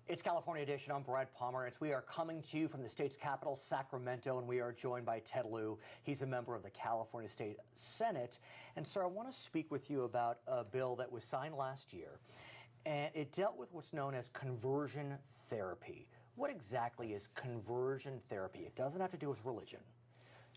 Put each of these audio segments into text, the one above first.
It's California Edition. I'm Brad Pomerantz. We are coming to you from the state's capital, Sacramento, and we are joined by Ted Lieu. He's a member of the California State Senate. And, sir, I want to speak with you about a bill that was signed last year, and it dealt with what's known as conversion therapy. What exactly is conversion therapy? It doesn't have to do with religion.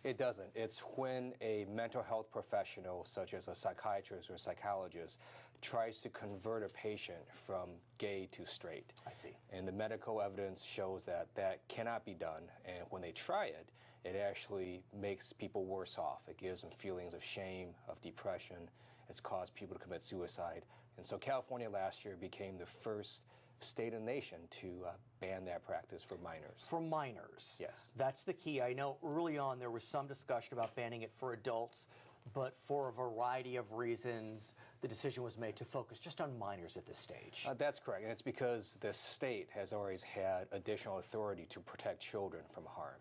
It doesn't. It's when a mental health professional, such as a psychiatrist or a psychologist, tries to convert a patient from gay to straight. I see. And the medical evidence shows that that cannot be done. And when they try it, it actually makes people worse off. It gives them feelings of shame, of depression. It's caused people to commit suicide. And so California last year became the first state in the nation to ban that practice for minors. For minors? Yes. That's the key. I know early on there was some discussion about banning it for adults, but for a variety of reasons, the decision was made to focus just on minors at this stage. That's correct, and it's because the state has always had additional authority to protect children from harm.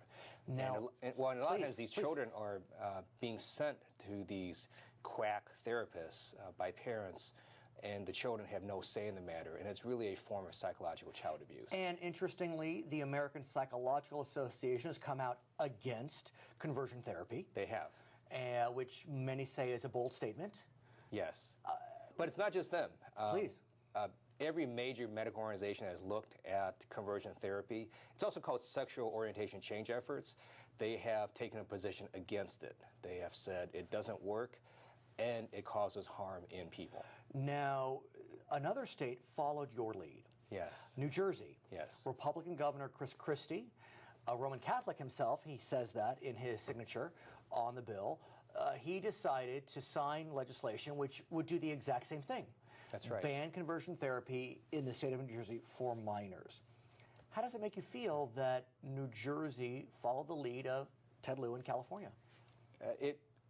Now, and a lot of times these children are being sent to these quack therapists by parents, and the children have no say in the matter, and it's really a form of psychological child abuse. And interestingly, the American Psychological Association has come out against conversion therapy. They have. Which many say is a bold statement. Yes. But it's not just them. Please. Every major medical organization has looked at conversion therapy. It's also called sexual orientation change efforts. They have taken a position against it. They have said it doesn't work, and it causes harm in people. Now, another state followed your lead. Yes. New Jersey. Yes. Republican Governor Chris Christie, a Roman Catholic himself, he says that in his signature on the bill, he decided to sign legislation which would do the exact same thing. That's right. Ban conversion therapy in the state of New Jersey for minors. How does it make you feel that New Jersey followed the lead of Ted Lieu in California?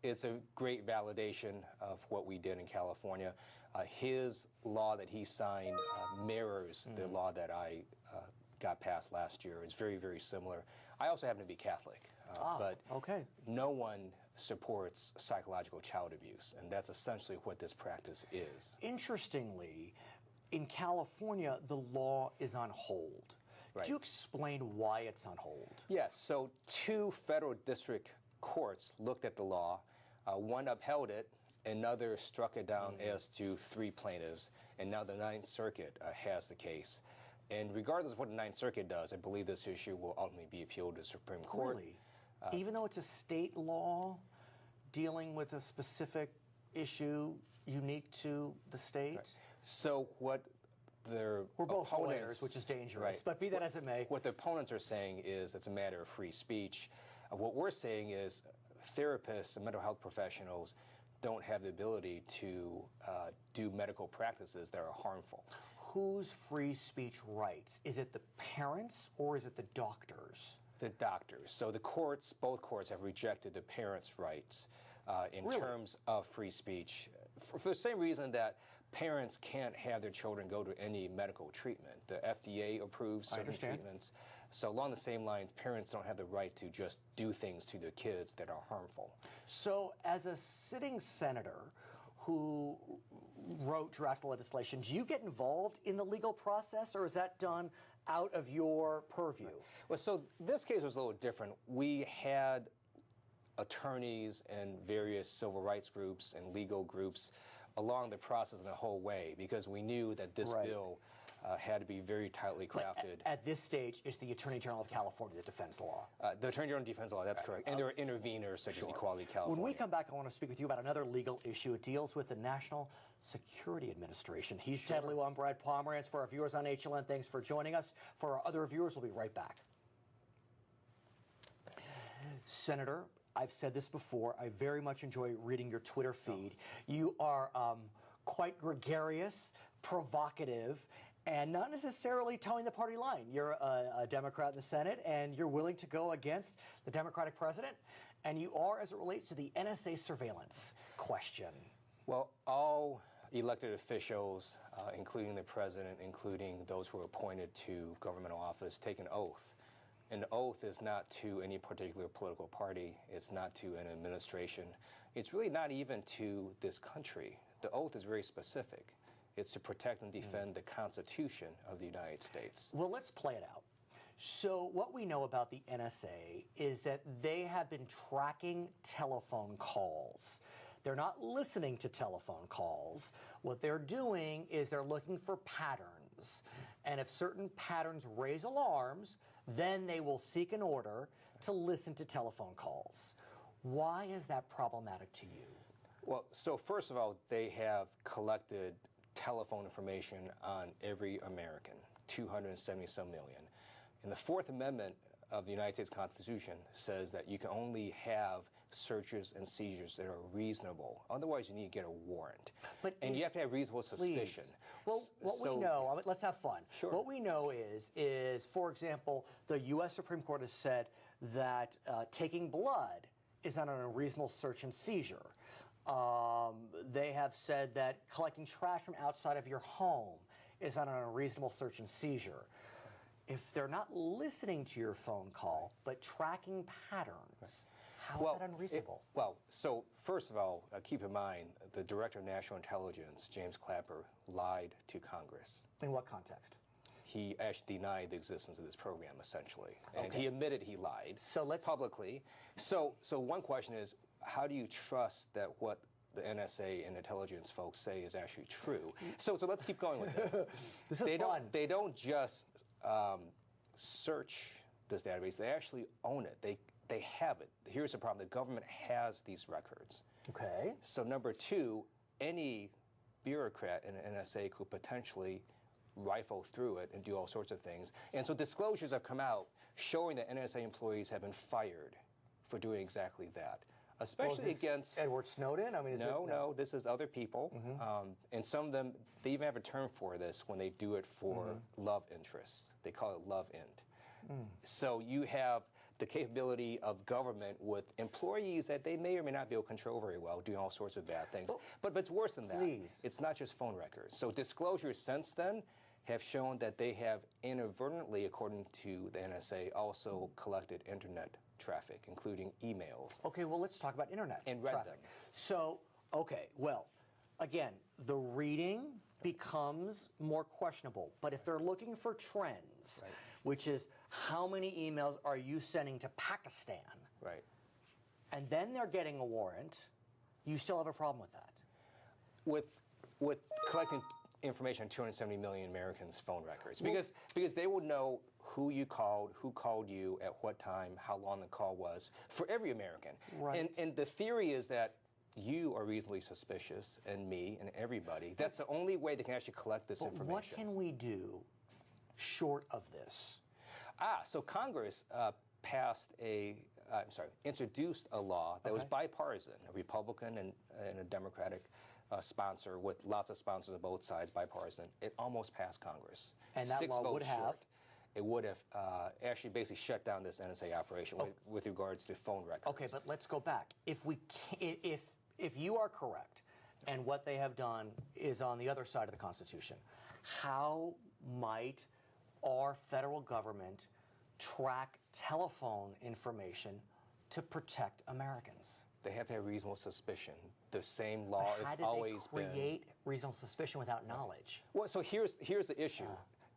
It's a great validation of what we did in California. His law that he signed mirrors the law that I got passed last year. It's very, very similar. I also happen to be Catholic, but no one supports psychological child abuse, and that's essentially what this practice is. Interestingly, in California, the law is on hold. Right. Could you explain why it's on hold? Yes, so 2 federal district courts looked at the law. One upheld it, another struck it down as to 3 plaintiffs, and now the Ninth Circuit has the case. And regardless of what the Ninth Circuit does, I believe this issue will ultimately be appealed to the Supreme Court. Really? Even though it's a state law dealing with a specific issue unique to the state? Right. So what their We're both lawyers, which is dangerous, but be that as it may. What the opponents are saying is it's a matter of free speech. What we're saying is therapists and mental health professionals don't have the ability to do medical practices that are harmful. Whose free speech rights? Is it the parents or is it the doctors? The doctors. So the courts, both courts, have rejected the parents' rights in terms of free speech for the same reason that parents can't have their children go to any medical treatment. The FDA approves certain treatments. So along the same lines, parents don't have the right to just do things to their kids that are harmful. So as a sitting senator who drafted legislation, do you get involved in the legal process, or is that done out of your purview? Well, so this case was a little different. We had attorneys and various civil rights groups and legal groups along the process in the whole way, because we knew that this bill had to be very tightly crafted. At this stage, it's the Attorney General of California that defends the law. The Attorney General defends the law, that's correct. And there are interveners such as Equality California. When we come back, I want to speak with you about another legal issue. It deals with the National Security Administration. He's Ted Lieu. I'm Brad Pomerantz. For our viewers on HLN, thanks for joining us. For our other viewers, we'll be right back. Senator, I've said this before, I very much enjoy reading your Twitter feed. You are quite gregarious, provocative, and not necessarily towing the party line. You're a Democrat in the Senate, and you're willing to go against the Democratic president, and you are as it relates to the NSA surveillance question. Well, all elected officials, including the president, including those who are appointed to governmental office, take an oath. An oath is not to any particular political party. It's not to an administration. It's really not even to this country. The oath is very specific. It's to protect and defend the Constitution of the United States. Well, let's play it out. So what we know about the NSA is that they have been tracking telephone calls. They're not listening to telephone calls. What they're doing is they're looking for patterns. And if certain patterns raise alarms, then they will seek an order to listen to telephone calls. Why is that problematic to you? Well, so first of all, they have collected telephone information on every American, 270-some million. And the Fourth Amendment of the United States Constitution says that you can only have searches and seizures that are reasonable. Otherwise, you need to get a warrant. And you have to have reasonable suspicion. Well, what we know, let's have fun. Sure. What we know is, for example, the U.S. Supreme Court has said that taking blood is not an unreasonable search and seizure. They have said that collecting trash from outside of your home is not an unreasonable search and seizure. If they're not listening to your phone call, but tracking patterns, how is that unreasonable? So first of all, keep in mind, the Director of National Intelligence, James Clapper, lied to Congress. In what context? He actually denied the existence of this program, essentially. And he admitted he lied publicly. So one question is, how do you trust that what the NSA and intelligence folks say is actually true? So let's keep going with this. This is fun. They don't just search this database. They actually own it. They have it. Here's the problem. The government has these records. Okay. So number two, any bureaucrat in the NSA could potentially rifle through it and do all sorts of things. And so disclosures have come out showing that NSA employees have been fired for doing exactly that. Especially against Edward Snowden? I mean, no, this is other people. And some of them, they even have a term for this when they do it for love interests. They call it love int. So you have the capability of government with employees that they may or may not be able to control very well, doing all sorts of bad things. But it's worse than that. It's not just phone records. So disclosures since then have shown that they have inadvertently, according to the NSA, also collected internet traffic, including emails. Okay, well, let's talk about internet and read traffic. them. So, okay, well, again, the reading becomes more questionable. But if they're looking for trends, which is how many emails are you sending to Pakistan, and then they're getting a warrant, you still have a problem with that. With collecting information on 270 million Americans' phone records, because they will know who you called, who called you, at what time, how long the call was, for every American. And the theory is that you are reasonably suspicious, and me, and everybody. That's the only way they can actually collect this information. What can we do short of this? So Congress introduced a law that was bipartisan, a Republican and a Democratic sponsor with lots of sponsors on both sides, bipartisan. It almost passed Congress. And that law would have? It would have actually basically shut down this NSA operation with regards to phone records. Okay, but let's go back. If you are correct, and what they have done is on the other side of the Constitution, how might our federal government track telephone information to protect Americans? They have to have reasonable suspicion. The same law has always been. How did they create reasonable suspicion without knowledge? Well, so here's the issue.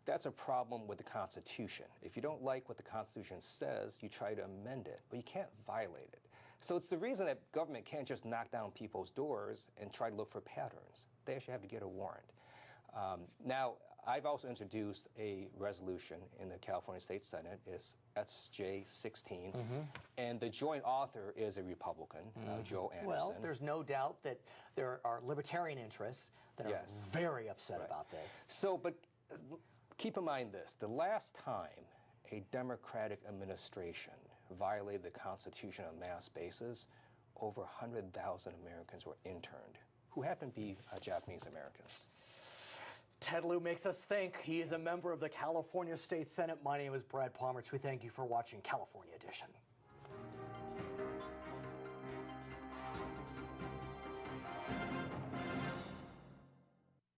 That's a problem with the Constitution. If you don't like what the Constitution says, you try to amend it, but you can't violate it. So it's the reason that government can't just knock down people's doors and try to look for patterns. They actually have to get a warrant. Now, I've also introduced a resolution in the California State Senate. It's SJ 16, and the joint author is a Republican, Joe Anderson. Well, there's no doubt that there are libertarian interests that are very upset about this. So, but keep in mind this. The last time a Democratic administration violated the Constitution on a mass basis, over 100,000 Americans were interned, who happened to be Japanese Americans. Ted Lieu makes us think. He is a member of the California State Senate. My name is Brad Palmer. We thank you for watching California Edition.